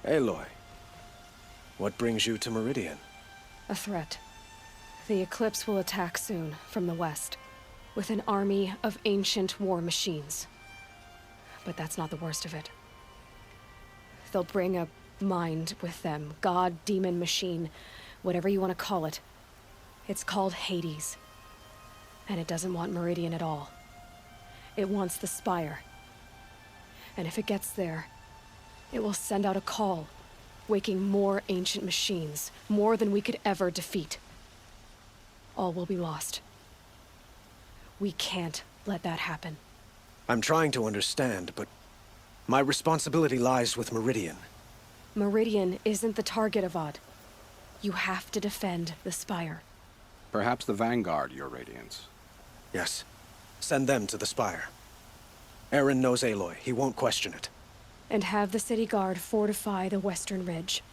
Aloy, what brings you to Meridian? A threat. The Eclipse will attack soon, from the west, with an army of ancient war machines. But that's not the worst of it. They'll bring a mind with them, god, demon, machine, whatever you want to call it. It's called Hades. And it doesn't want Meridian at all. It wants the Spire. And if it gets there, it will send out a call, waking more ancient machines, more than we could ever defeat. All will be lost. We can't let that happen. I'm trying to understand, but my responsibility lies with Meridian. Meridian isn't the target, Avad. You have to defend the Spire. Perhaps the Vanguard, Your Radiance. Yes. Send them to the Spire. Eren knows Aloy. He won't question it. And have the City Guard fortify the Western Ridge.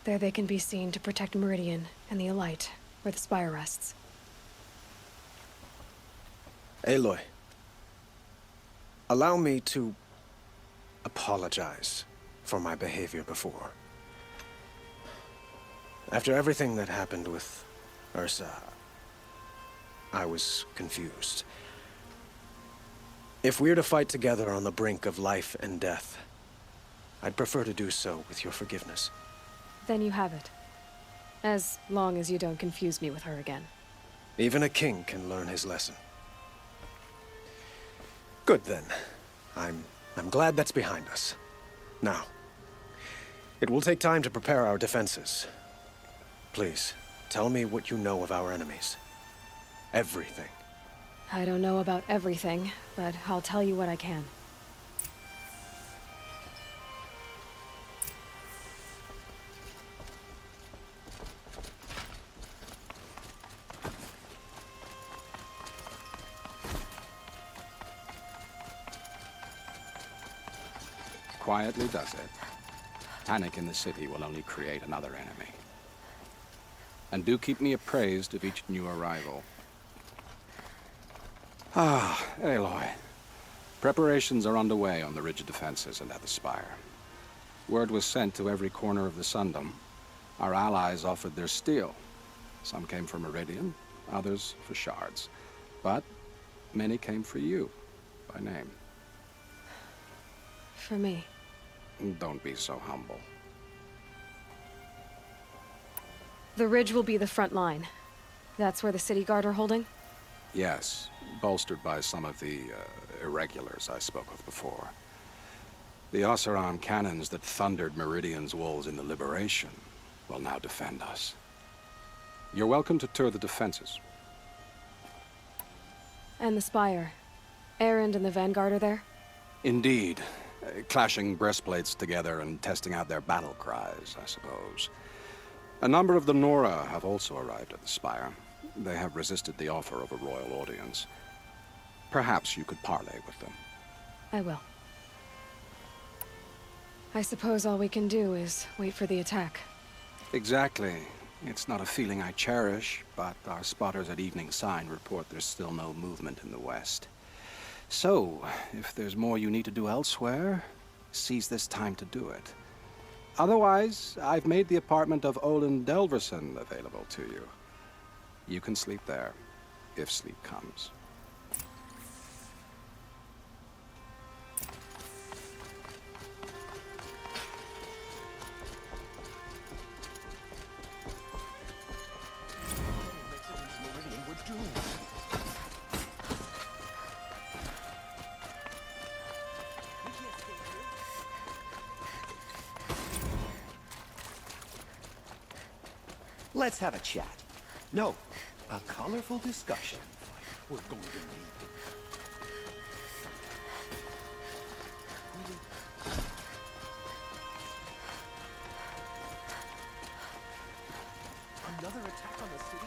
There they can be seen to protect Meridian and the Elite, where the Spire rests. Aloy, allow me to apologize for my behavior before. After everything that happened with Ursa, I was confused. If we're to fight together on the brink of life and death, I'd prefer to do so with your forgiveness. Then you have it. As long as you don't confuse me with her again. Even a king can learn his lesson. Good then. I'm glad that's behind us. Now, it will take time to prepare our defenses. Please, tell me what you know of our enemies. Everything. I don't know about everything, but I'll tell you what I can. Quietly does it. Panic in the city will only create another enemy. And do keep me appraised of each new arrival. Ah, Aloy. Preparations are underway on the ridge defenses and at the Spire. Word was sent to every corner of the Sundom. Our allies offered their steel. Some came for Meridian, others for shards. But many came for you, by name. For me. Don't be so humble. The ridge will be the front line. That's where the City Guard are holding? Yes, bolstered by some of the irregulars I spoke of before. The Oseram cannons that thundered Meridian's walls in the Liberation will now defend us. You're welcome to tour the defenses. And the Spire. Erend and the Vanguard are there? Indeed. Clashing breastplates together and testing out their battle cries, I suppose. A number of the Nora have also arrived at the Spire. They have resisted the offer of a royal audience. Perhaps you could parley with them. I will. I suppose all we can do is wait for the attack. Exactly. It's not a feeling I cherish, but our spotters at Evening Sign report there's still no movement in the west. So, if there's more you need to do elsewhere, seize this time to do it. Otherwise, I've made the apartment of Olin Delverson available to you. You can sleep there, if sleep comes. Let's have a chat. No, a colorful discussion. We're going to need. Another attack on the city?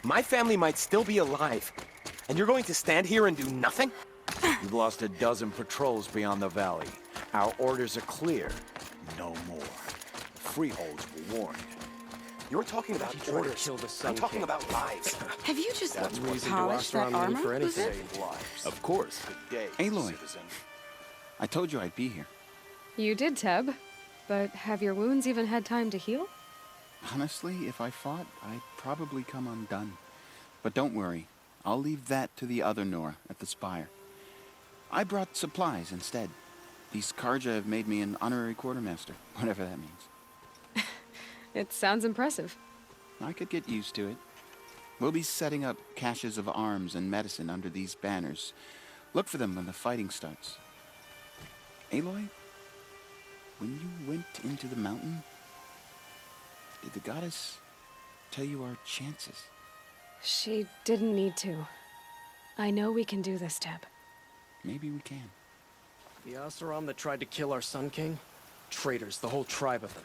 My family might still be alive, and you're going to stand here and do nothing? You've lost a dozen patrols beyond the valley. Our orders are clear. No more. The freeholds were warned. You're talking about orders. Kill the Sun I'm talking King. about lives. Have you just That's reason to polished that Osteron armor? for anything. Luther? Lives. Of course. Good day, Aloy. citizen. I told you I'd be here. You did, Teb. But have your wounds even had time to heal? Honestly, if I fought, I'd probably come undone. But don't worry. I'll leave that to the other Nora at the Spire. I brought supplies instead. These Karja have made me an honorary quartermaster, whatever that means. It sounds impressive. I could get used to it. We'll be setting up caches of arms and medicine under these banners. Look for them when the fighting starts. Aloy, when you went into the mountain, did the goddess tell you our chances? She didn't need to. I know we can do this, Teb. Maybe we can. The Oseram that tried to kill our Sun King? Traitors, the whole tribe of them.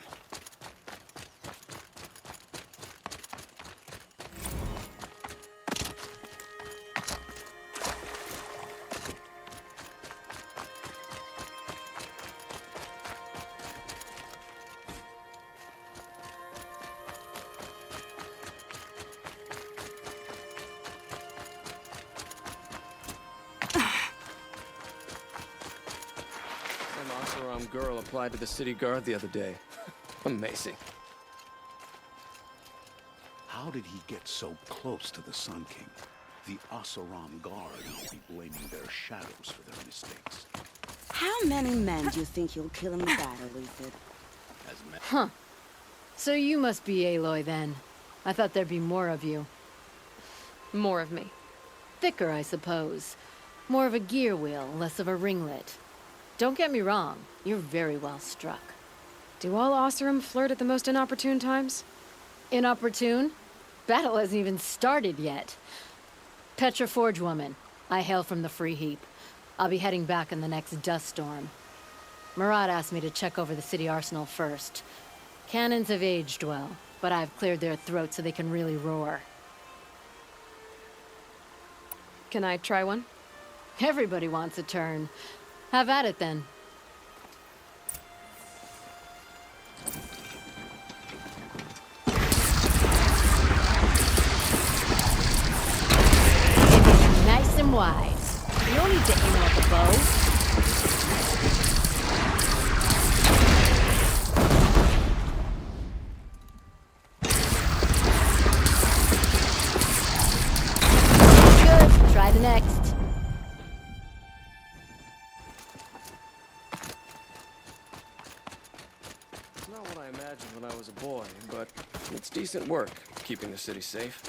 Some Oseram girl applied to the city guard the other day. Amazing. How did he get so close to the Sun King? The Oseram Guard will be blaming their shadows for their mistakes. How many men do you think you'll kill in the battle, Luther? Huh. So you must be Aloy then. I thought there'd be more of you. More of me. Thicker, I suppose. More of a gear wheel, less of a ringlet. Don't get me wrong, you're very well struck. Do all Oseram flirt at the most inopportune times? Inopportune? Battle hasn't even started yet. Petra Forge woman. I hail from the Free Heap. I'll be heading back in the next dust storm. Murad asked me to check over the city arsenal first. Cannons have aged well, but I've cleared their throats so they can really roar. Can I try one? Everybody wants a turn. Have at it then. Nice and wise. You don't need to aim at the bow. Good. Try the next. It's not what I imagined when I was a boy, but it's decent work, keeping the city safe.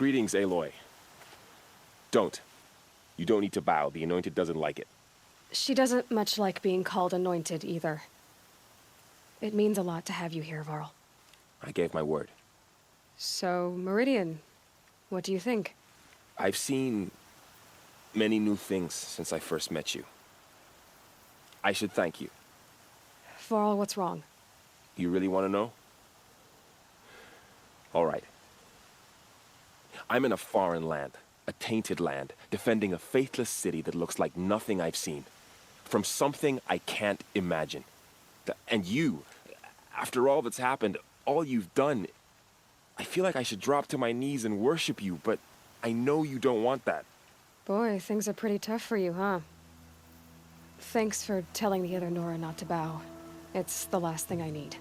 Greetings, Aloy. Don't. You don't need to bow. The Anointed doesn't like it. She doesn't much like being called anointed either. It means a lot to have you here, Varl. I gave my word. So, Meridian, what do you think? I've seen many new things since I first met you. I should thank you. Varl, what's wrong? You really want to know? All right. I'm in a foreign land, a tainted land, defending a faithless city that looks like nothing I've seen. From something I can't imagine. And you, after all that's happened, all you've done, I feel like I should drop to my knees and worship you, but I know you don't want that. Boy, things are pretty tough for you, huh? Thanks for telling the other Nora not to bow. It's the last thing I need.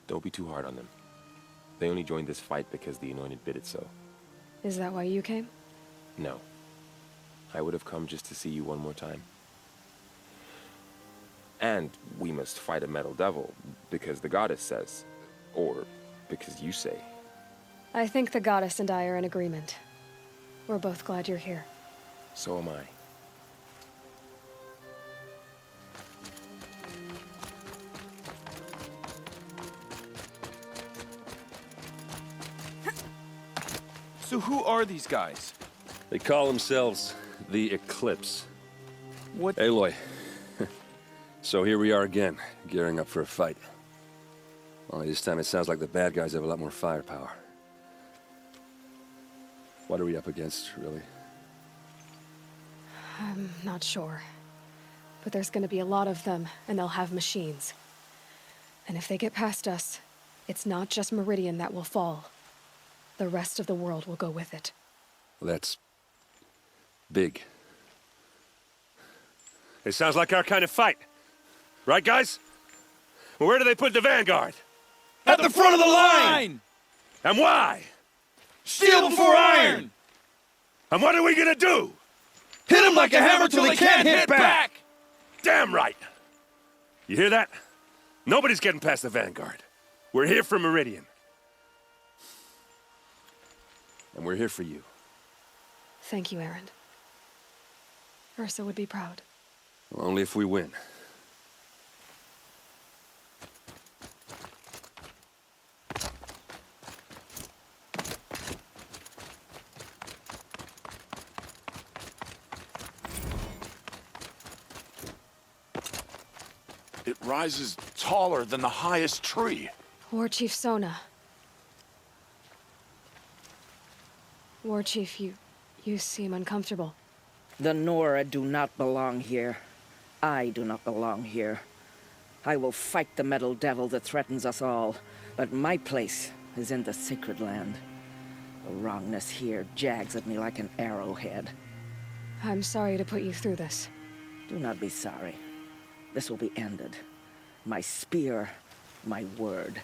Don't be too hard on them. They only joined this fight because the Anointed bid it so. Is that why you came? No. I would have come just to see you one more time. And we must fight a metal devil, because the goddess says. Or because you say. I think the goddess and I are in agreement. We're both glad you're here. So am I. So who are these guys? They call themselves the Eclipse. What? Aloy. So here we are again, gearing up for a fight. Only this time it sounds like the bad guys have a lot more firepower. What are we up against, really? I'm not sure. But there's gonna be a lot of them, and they'll have machines. And if they get past us, it's not just Meridian that will fall. The rest of the world will go with it. Well, that's big. It sounds like our kind of fight. Right, guys? Well, where do they put the vanguard? At the front of the line! And why? Steel before iron! And what are we gonna do? Hit them like a hammer till they can't hit back! Damn right! You hear that? Nobody's getting past the vanguard. We're here for Meridian. And we're here for you. Thank you, Aaron. Ursa would be proud. Well, only if we win. It rises taller than the highest tree. War Chief Sona. War Chief, you seem uncomfortable. The Nora do not belong here. I do not belong here. I will fight the metal devil that threatens us all, but my place is in the sacred land. The wrongness here jags at me like an arrowhead. I'm sorry to put you through this. Do not be sorry. This will be ended. My spear, my word.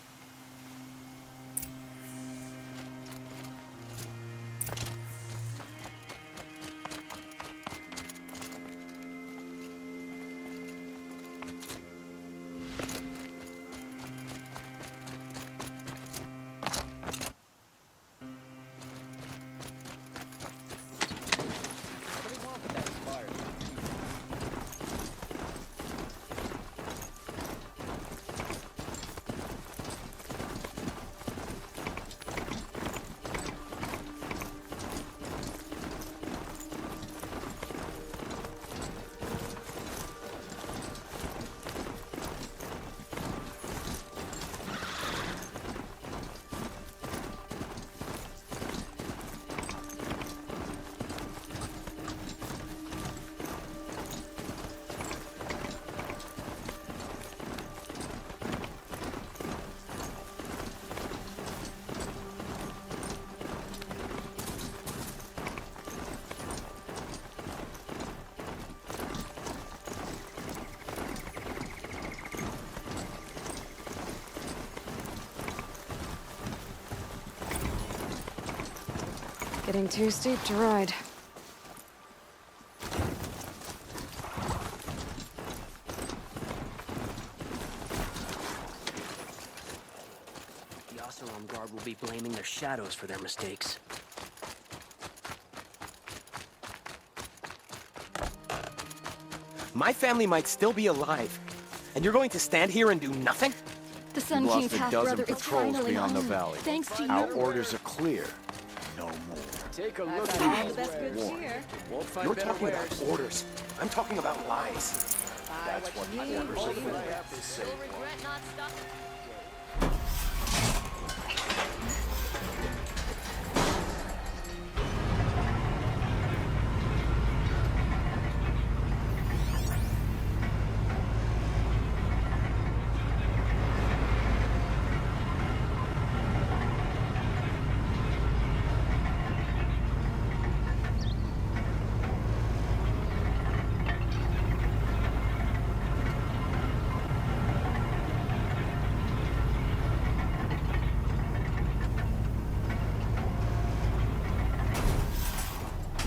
Getting too steep to ride. The Oseram Oseram Guard will be blaming their shadows for their mistakes. My family might still be alive, and you're going to stand here and do nothing? The Sun We've King's lost a half-brother dozen is patrols finally beyond the home. valley. Thanks to Our you. orders are clear. No more. Take a look That's at all the best good Warned. cheer. Won't find You're better talking wares. about orders. I'm talking about lies. That's what you need.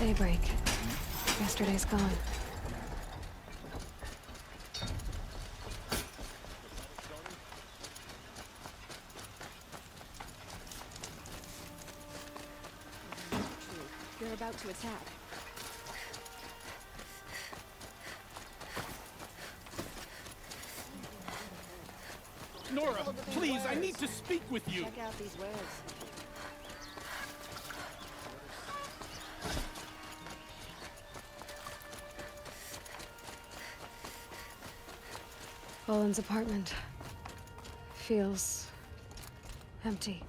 Daybreak. Yesterday's gone. You're about to attack. Nora, please, I need to speak with you. Check out these wares. Olin's apartment feels empty.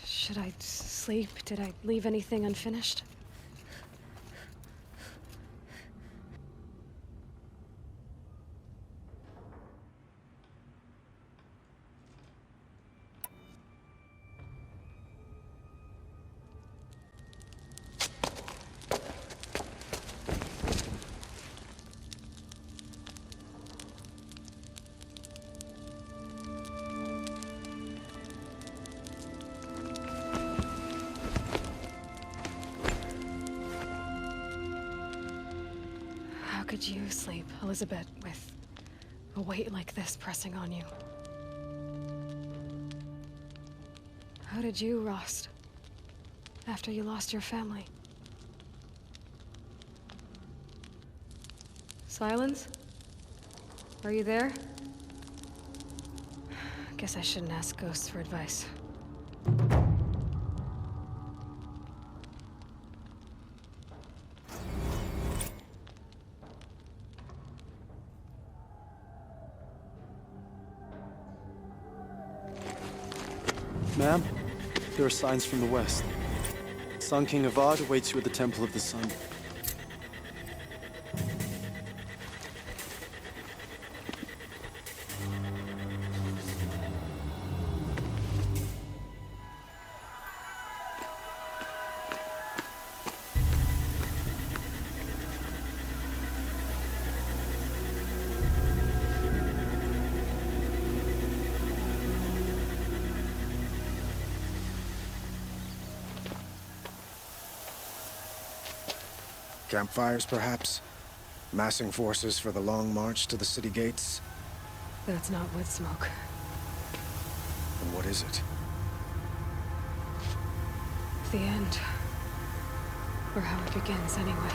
Should I sleep? Did I leave anything unfinished? How could you sleep, Elizabeth, with a weight like this pressing on you? How did you, Rost, after you lost your family? Silence? Are you there? Guess I shouldn't ask ghosts for advice. Ma'am, there are signs from the west. Sun King Avad awaits you at the Temple of the Sun. Campfires, perhaps? Massing forces for the long march to the city gates? That's not wood smoke. And what is it? The end. Or how it begins, anyway.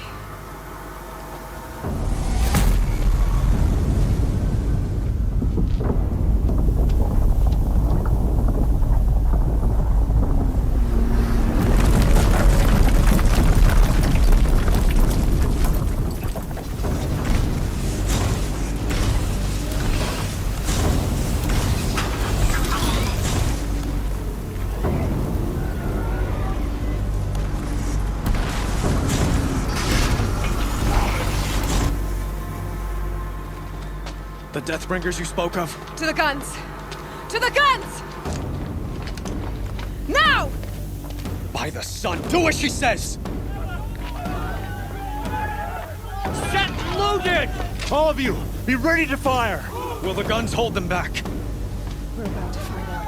The Deathbringers you spoke of? To the guns! To the guns! Now! By the sun, do as she says! Set loaded! All of you, be ready to fire! Will the guns hold them back? We're about to find out.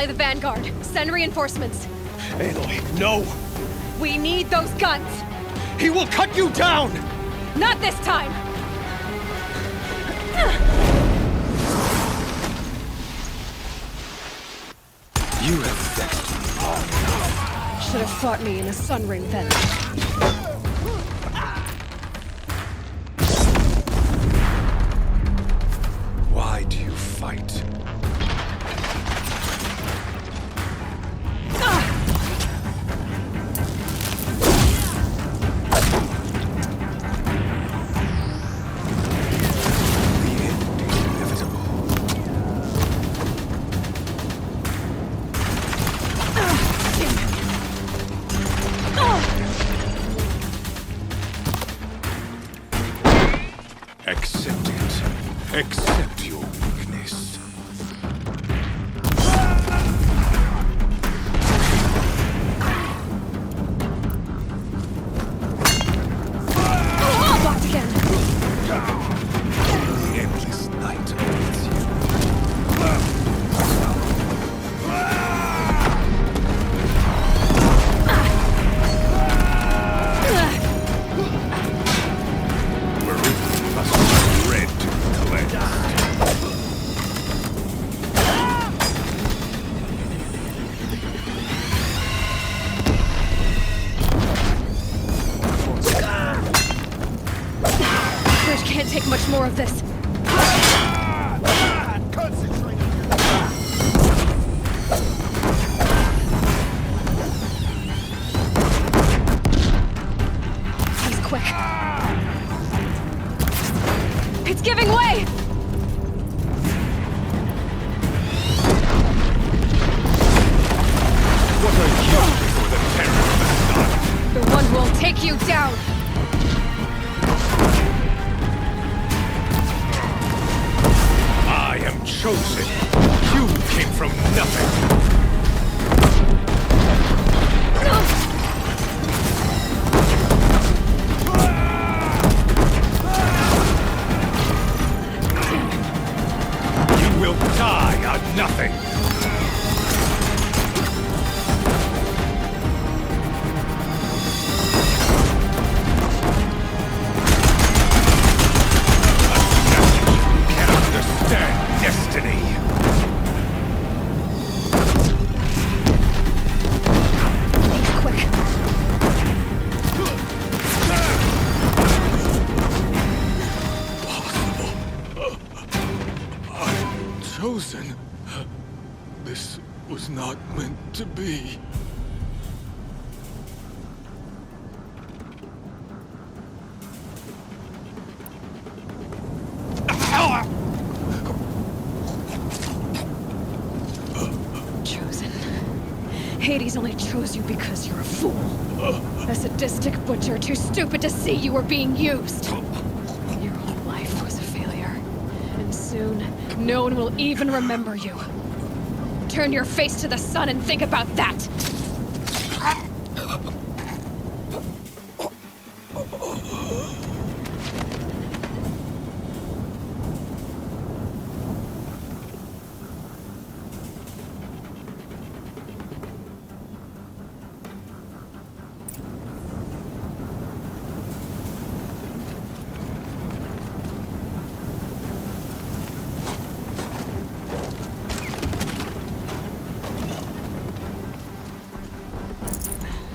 Rally the Vanguard. Send reinforcements. Aloy, no! We need those guns! He will cut you down! Not this time! You have vexed me long enough. Should have fought me in a sun ring then. Why do you fight? Accept it. Accept your weakness. Oh, blocked again! The endless night awaits you. Meridian must be red to cleanse. Bridge can't take much more of this. He's quick. It's giving way! What are you before the terror of the sun? The one who will take you down! I am chosen. You came from nothing. You will die on nothing. Can understand destiny. He's quick. I'm chosen. This was not meant to be. Chosen. Hades only chose you because you're a fool. A sadistic butcher too stupid to see you were being used. Your whole life was a failure. And soon, no one will even remember you. Turn your face to the sun and think about that!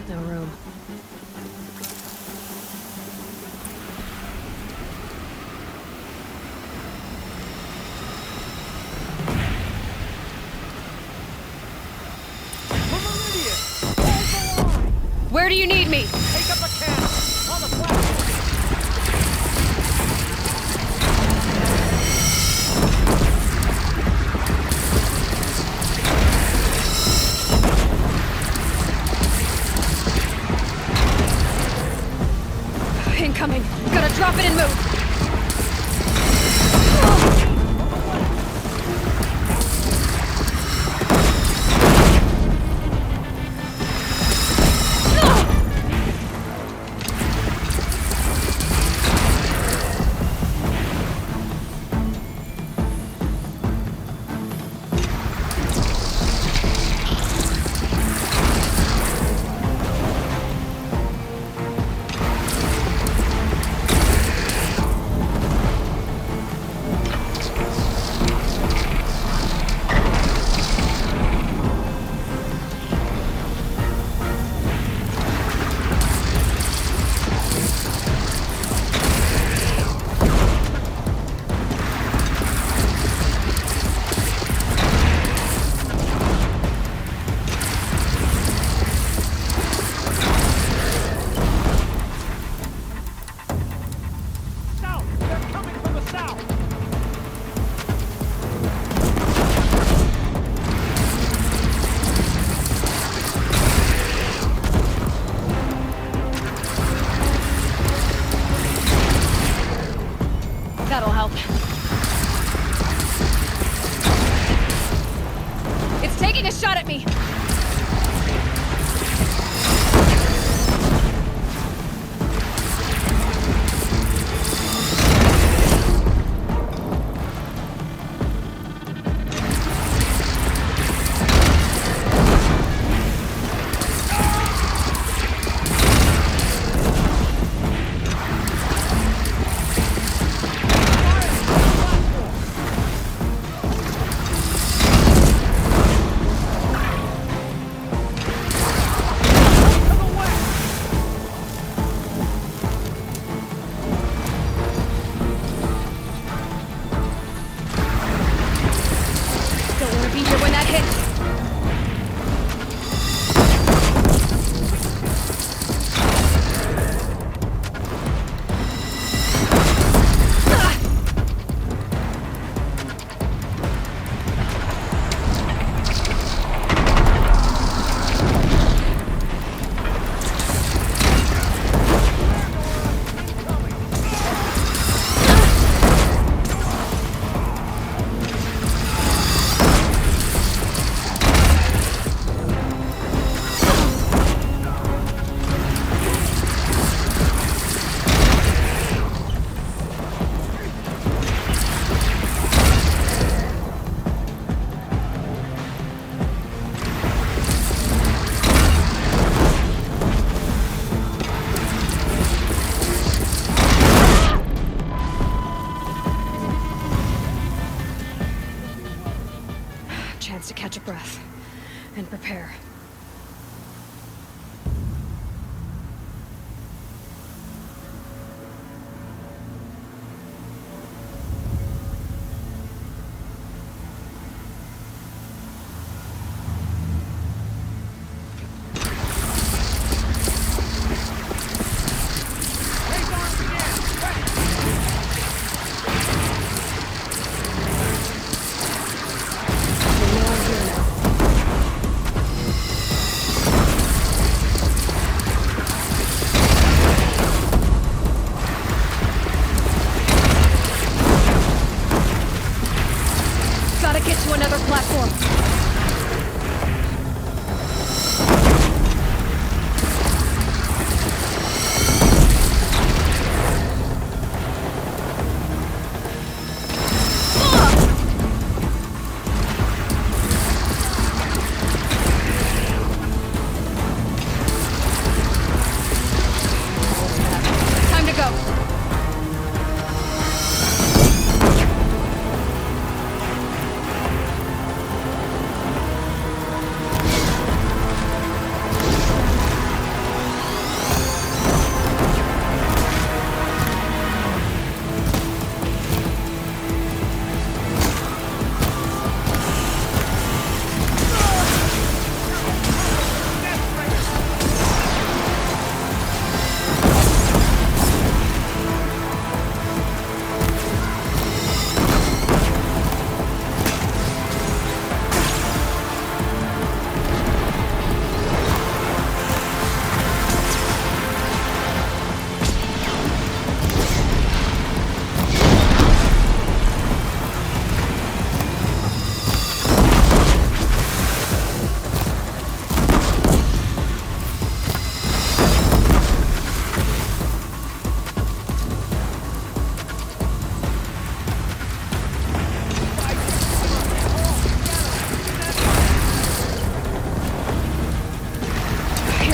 No room. Where do you need me? Take up a cannon on the platform. Incoming. Gotta drop it and move.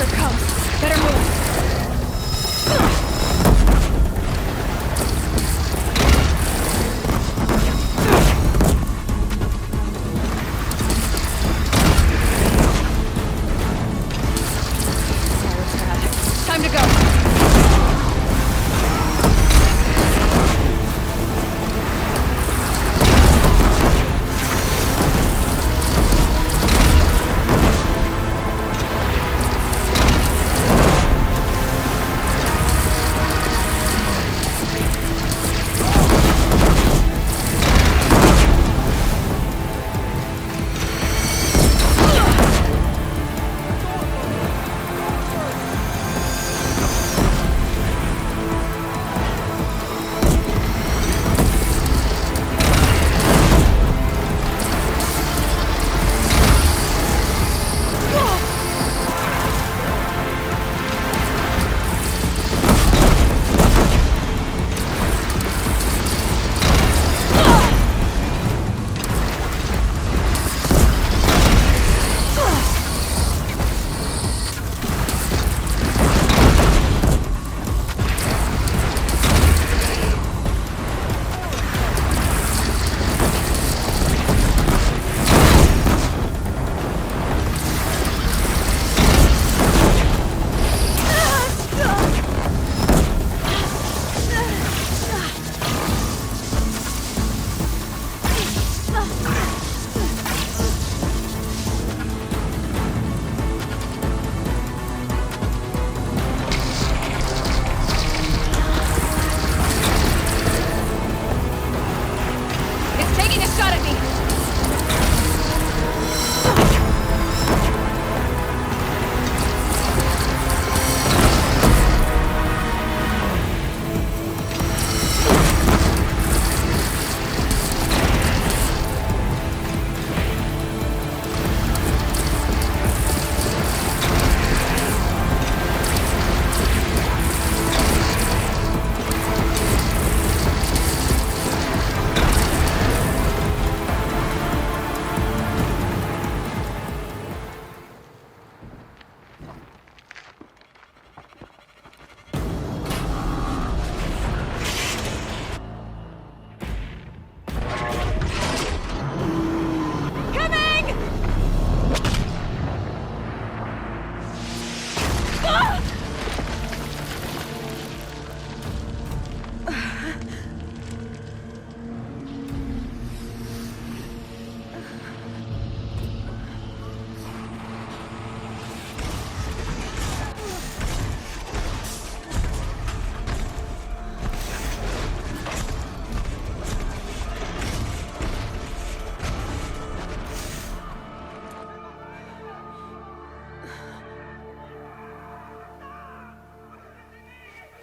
it comes. Better move. Time to go.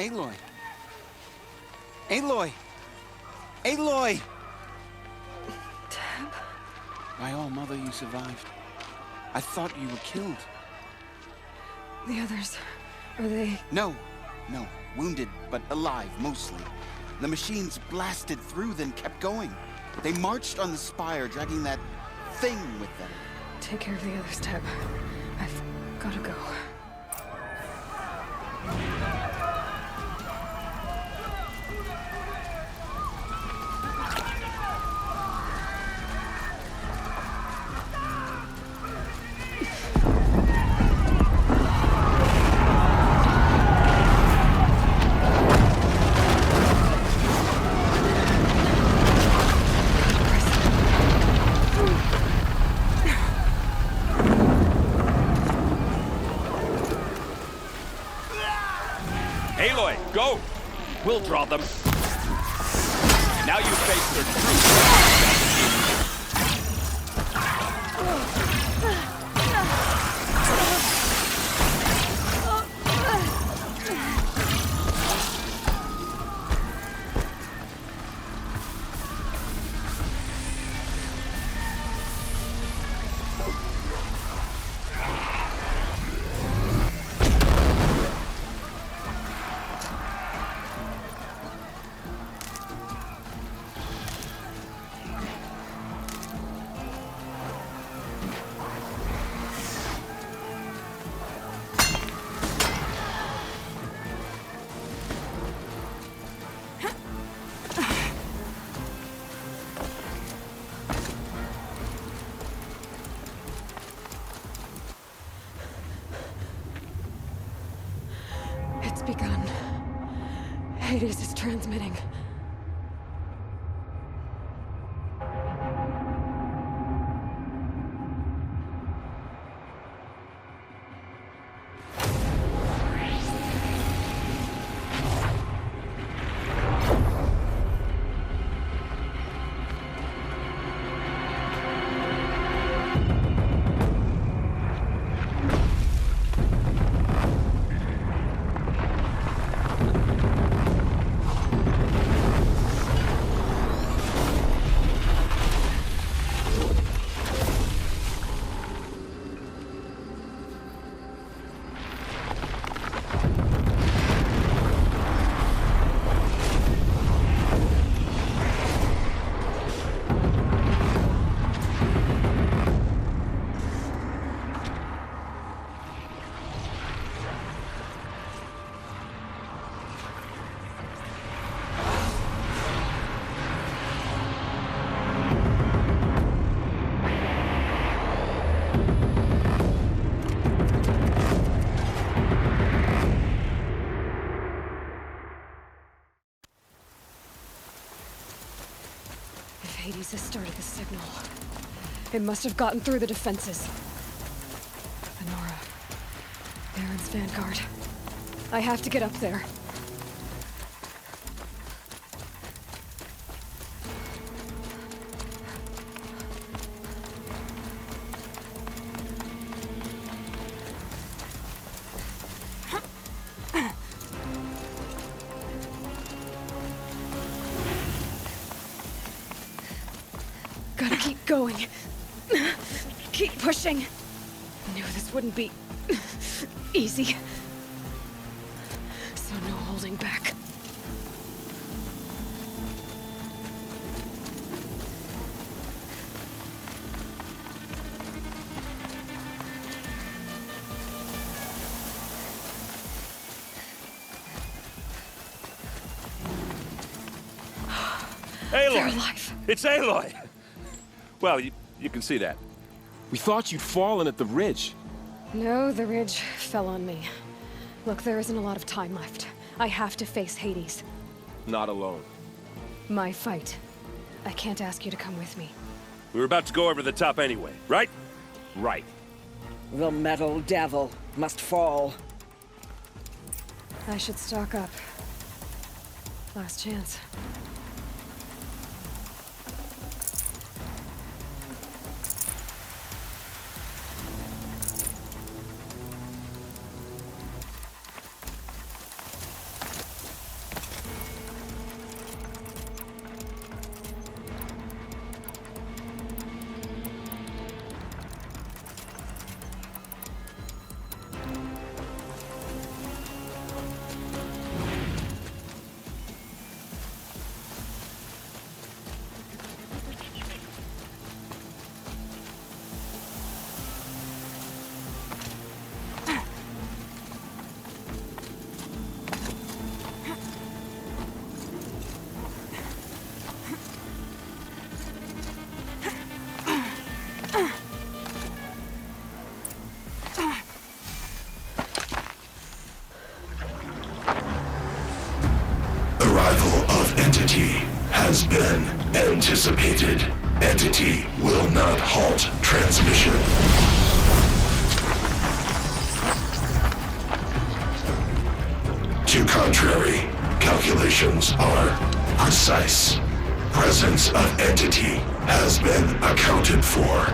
Aloy! Aloy! Aloy! Deb? My own mother, you survived. I thought you were killed. The others, are they... No. Wounded, but alive, mostly. The machines blasted through, then kept going. They marched on the spire, dragging that thing with them. Take care of the others, Deb. I've gotta go. Aloy, go! We'll draw them. Now you face their truth. has begun. Hades is transmitting. Hades has started the signal. It must have gotten through the defenses. Honora. Baron's vanguard. I have to get up there. Gotta keep going. Keep pushing. Knew this wouldn't be easy. So no holding back. Aloy! They're alive. It's Aloy! Well, you can see that. We thought you'd fallen at the ridge. No, the ridge fell on me. Look, there isn't a lot of time left. I have to face Hades. Not alone. My fight. I can't ask you to come with me. We were about to go over the top anyway, right? Right. The metal devil must fall. I should stock up. Last chance. Has been anticipated. Entity will not halt transmission. To contrary, calculations are precise. Presence of entity has been accounted for.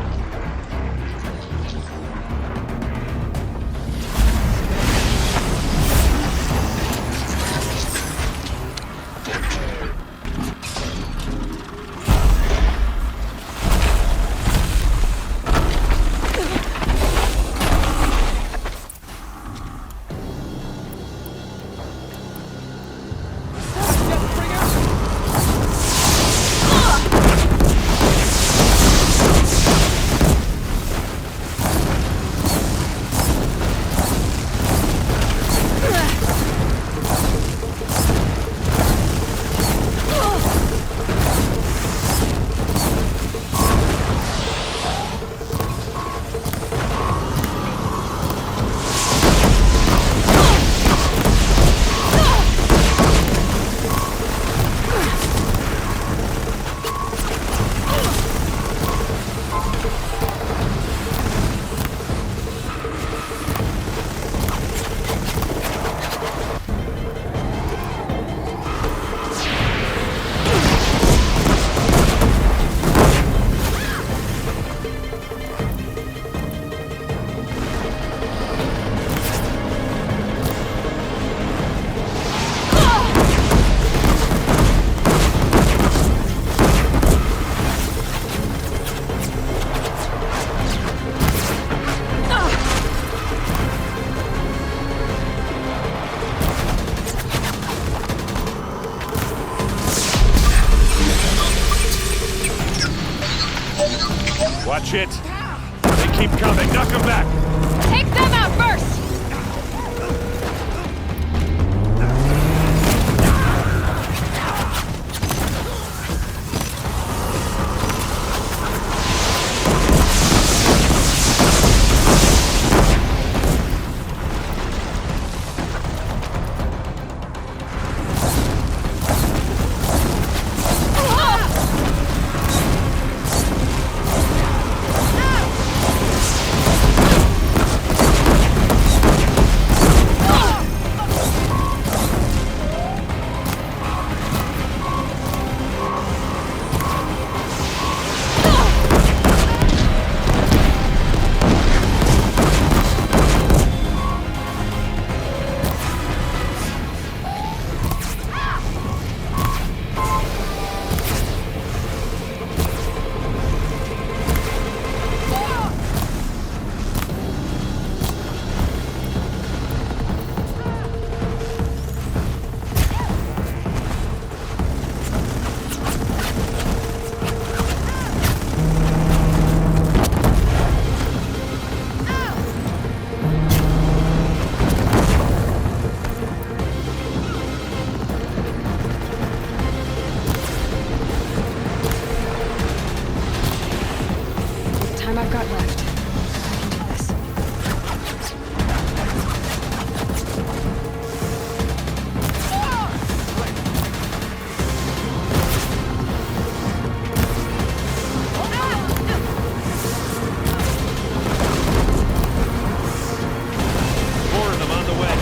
shit! They keep coming, knock them back! Take them out first! Time I've got left. I can do this. More of them on the way.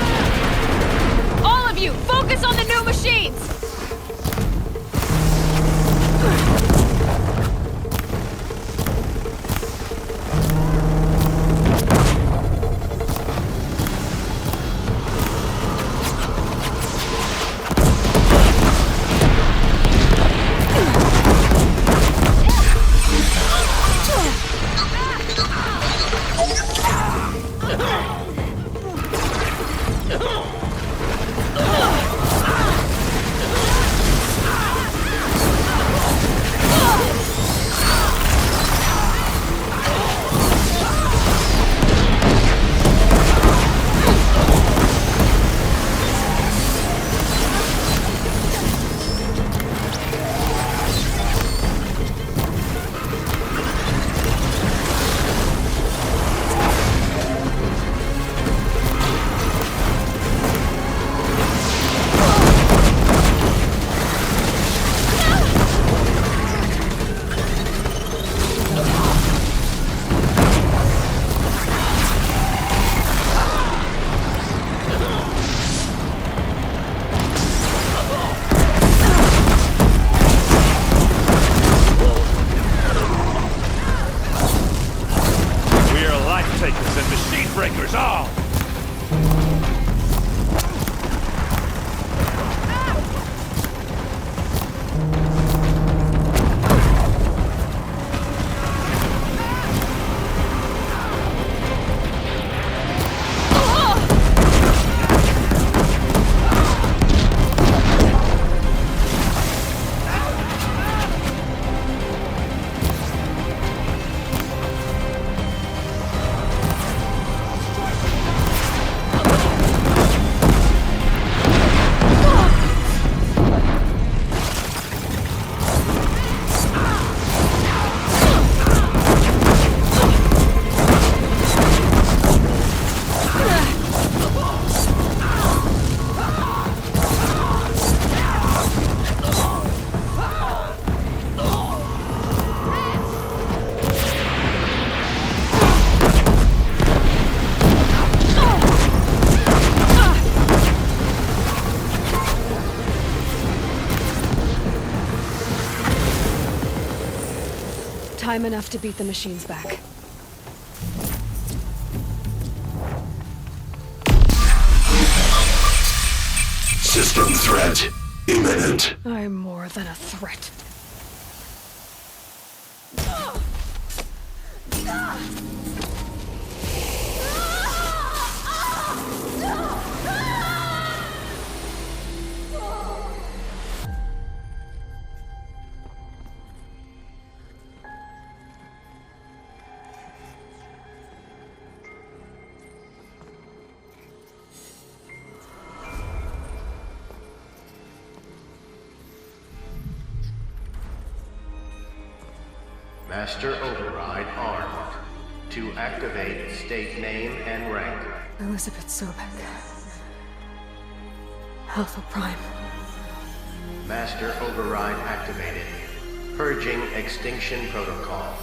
All of you, focus on the new machines! Takers and machine breakers all! Time enough to beat the machines back. System threat imminent. I'm more than a threat. Master Override armed. To activate, state name and rank. Elizabeth Sobek. Alpha Prime. Master Override activated. Purging Extinction Protocol.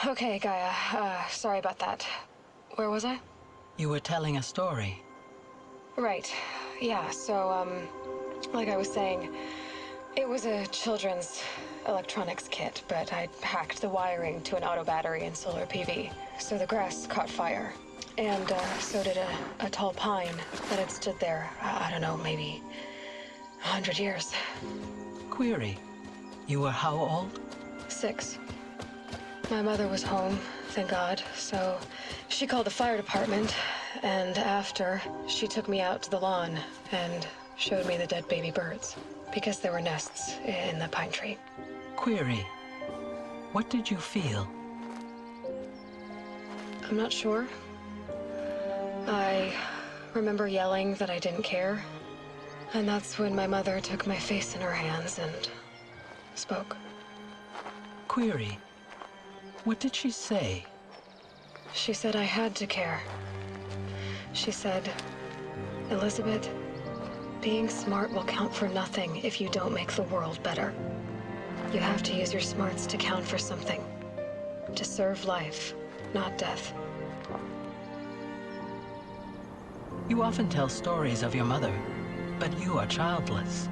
Okay, Gaia. Sorry about that. Where was I? You were telling a story. Right. Yeah, so, like I was saying, it was a children's electronics kit, but I'd hacked the wiring to an auto battery and solar PV. So the grass caught fire. And, so did a tall pine that had stood there, I don't know, maybe 100 years. Query. You were how old? 6. My mother was home, thank God, so she called the fire department, and after, she took me out to the lawn and showed me the dead baby birds, because there were nests in the pine tree. Query. What did you feel? I'm not sure. I remember yelling that I didn't care, and that's when my mother took my face in her hands and spoke. Query. What did she say? She said I had to care. She said, Elizabeth, being smart will count for nothing if you don't make the world better. You have to use your smarts to count for something. To serve life, not death. You often tell stories of your mother, but you are childless.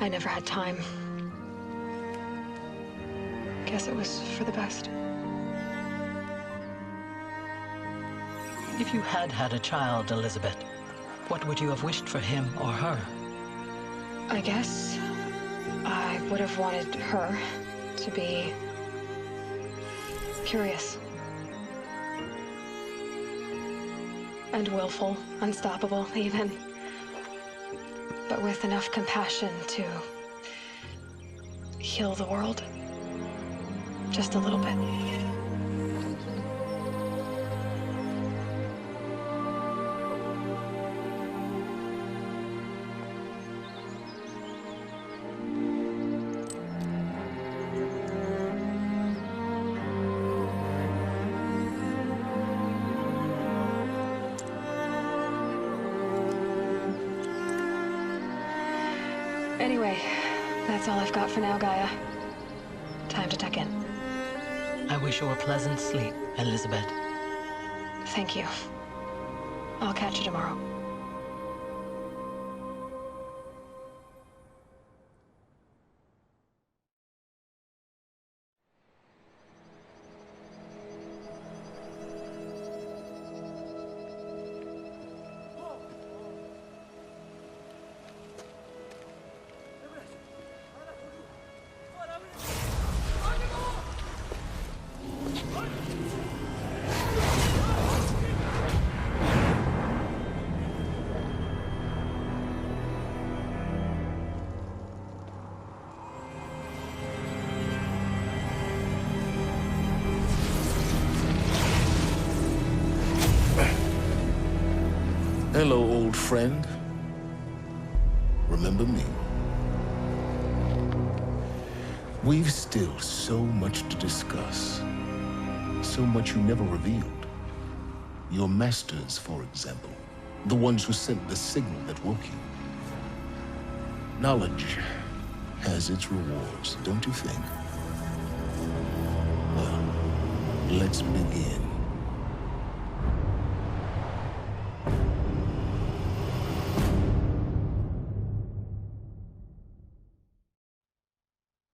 I never had time. Guess it was for the best. If you had had a child, Elizabeth, what would you have wished for him or her? I guess I would have wanted her to be curious. And willful, unstoppable, even. But with enough compassion to heal the world. Just a little bit. Anyway, that's all I've got for now, Gaia. Time to tuck in. I wish you a pleasant sleep, Elizabeth. Thank you. I'll catch you tomorrow. Hello, old friend. Remember me? We've still so much to discuss. So much you never revealed. Your masters, for example. The ones who sent the signal that woke you. Knowledge has its rewards, don't you think? Well, let's begin.